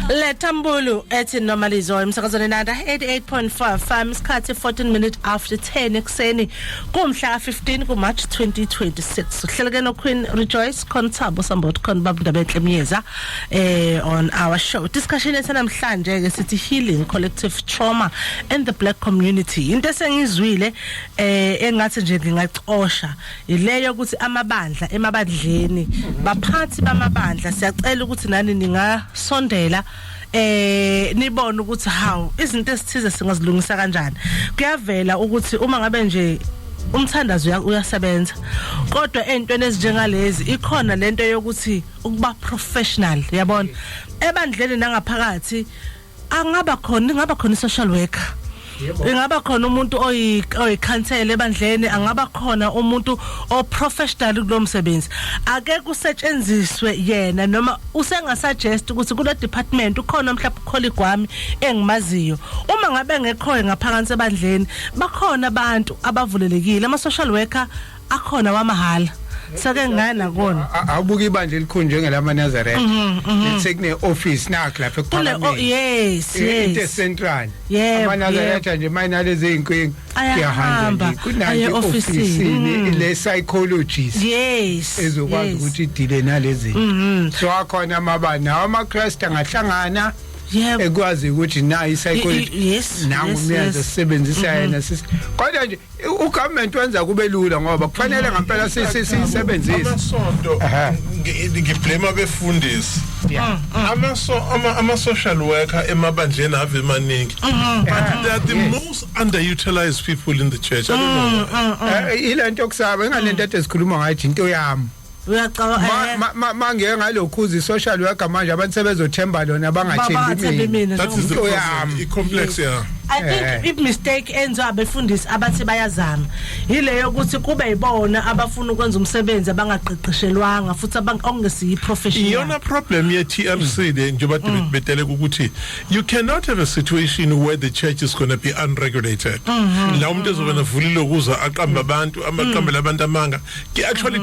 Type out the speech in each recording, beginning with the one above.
Letambulu ethi normalizo emsakazweni nanda 88.5 FM isikhathi 14 minutes after 10 ekseni kumhla 15 kuMarch 2026 uhleleke no Queen Rejoice Konthabo Sambot Konbabudaba Enhlemiyeza on our show discussion esanamhlanje ke sithi healing collective trauma in the black community into esengizwile engathi nje ngingacosha ileyo ukuthi amabandla emabandleni baphathi bamabandla siyacela ukuthi nani ningasondela nibona ukuthi how izinto esithize singazilungisa kanjani kuyavela ukuthi uma ngabe nje umthandazo uyasebenza kodwa entweni ezinjengalezi ikhona lento yokuthi ukuba professional yabona ebandleni nangaphakathi angaba khona social worker ingaba khona umuntu oyikhansela ebandleni angaba khona umuntu oprofessional kulomsebenzi ake kusetshenziswe yena noma usengasuggest ukuthi kule department ukhona mhlawumbe colleague wami engimaziyo uma ngabe ngekhoye ngaphansi ebandleni bakhona abantu abavulelekile ama social worker akhona wamahala sake ngana kona awubuka ibandla elikhulu njengelama Nazareth lisekune office nakho lapha eParliament yes into central ama Nazareth nje mayinalezi izinkinga kuyahamba kunayo office le psychologist yes ezokwazi ukuthi idile nalezi so akhona amabana amaChrist angahlangana ekwazi ukuthi nayi psychologist nangu umiyazi sisebenzisa yena kodwa nje ugovernment wenza kube lula ngoba kufanele ngempela sisebenzise amasonto ngiblame abefundisi ama social worker emabandleni ave maningi but they are the most underutilized people in the church I don't know ilento yokusaba engalento esikhuluma ngayo into yami mangeke ngalokhuzi social worker manje abantu sebezothemba lona bangathembi mina that is the complex yeah I think if mistake enzo abefundisi abathi bayazama yileyo ukuthi kube yibona abafuna ukwenza umsebenzi abangaqeqeshelwanga futhi okungesiyi professional iyona problem ye TLC le njengoba betele ukuthi you cannot have a situation where the church is going to be unregulated la umuntu ezobana vulile ukuza aqamba abantu amaqambela abantu amanga actually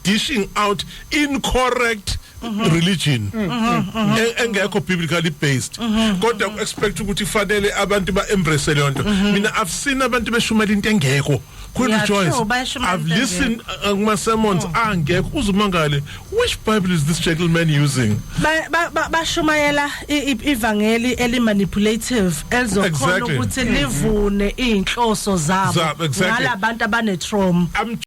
dishing out incorrect religion engekho biblically based kodwa expect ukuthi fanele abantu ba embrace lonto mina I've seen abantu beshumela into engekho Queen Rejoice I've listened kuma sermons angekho uzumangale which Bible is this gentleman using bashumayela ivangeli elimanipulative elizokhona ukuthi livune inhloso zabo ngalabantu abane trauma